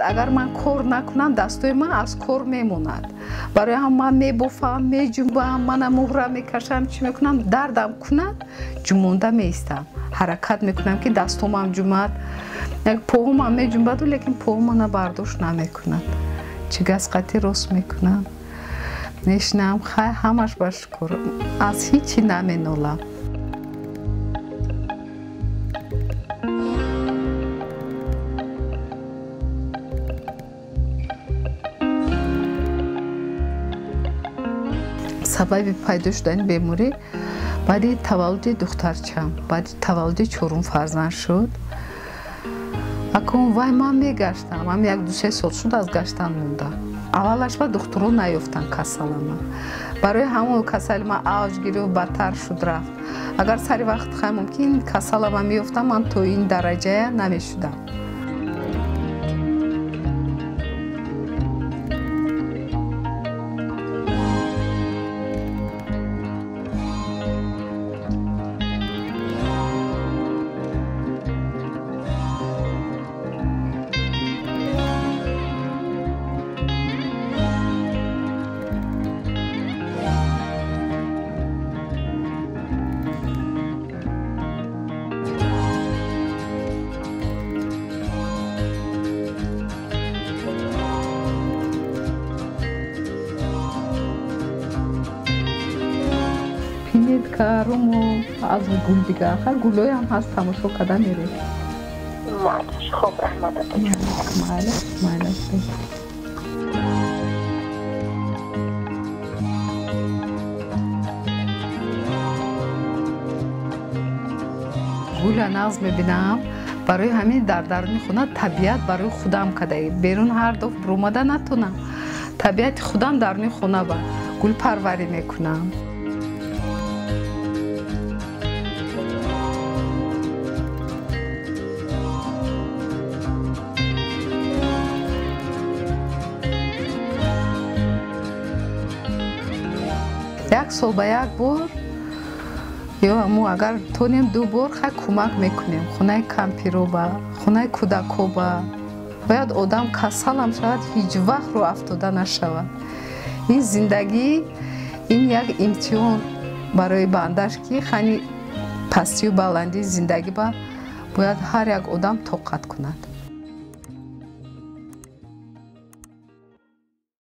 اگر من کار نکنم دستای من از کار میموند برای هم من میبافم میجنبم من مهره میکشم چی میکنم دردم کند جنبونده میستم حرکت میکنم که دستام هم جنبد پاهم هم میجنبد لیکن پاهم من برداشت نمیکند چی گز قطعی راست میکنم نشنم خیلی همش بشکر از هیچی نمینولم سبب پیدا شدن بیماری بعد تولد دخترچم بعد تولد چهارم فرزند شد اکنون وای من میگشتم هم یک دو سه سال شد از گشتن موندم اولش با دخترها نیفتن کسلم برای همون کسل من اوج گیری و بدتر شد رفت اگر سری وقت خیلی ممکن کسلم میفتم من تو این درجه نمیشدم کارمو از گل دیگه آخر گلوی هم هست تماشا کردن میره مالش خوب رحمت الله مالش گل ناز میبینم برای همین در درون خونه طبیعت برای خودم کده بیرون هر دفعه بروماده نتونم طبیعت خودم درون خونه با گل پروری میکنم یک سال به یک بار یا مو اگر تونیم دو بار خیلی کمک میکنیم خونه کمپیرو با خونه کودکو با باید آدم کسل هم شود هیچ وقت رو افتاده نشود این زندگی این یک امتحان برای بندش که خیلی پستی و بلندی زندگی با باید هر یک آدم طاقت کند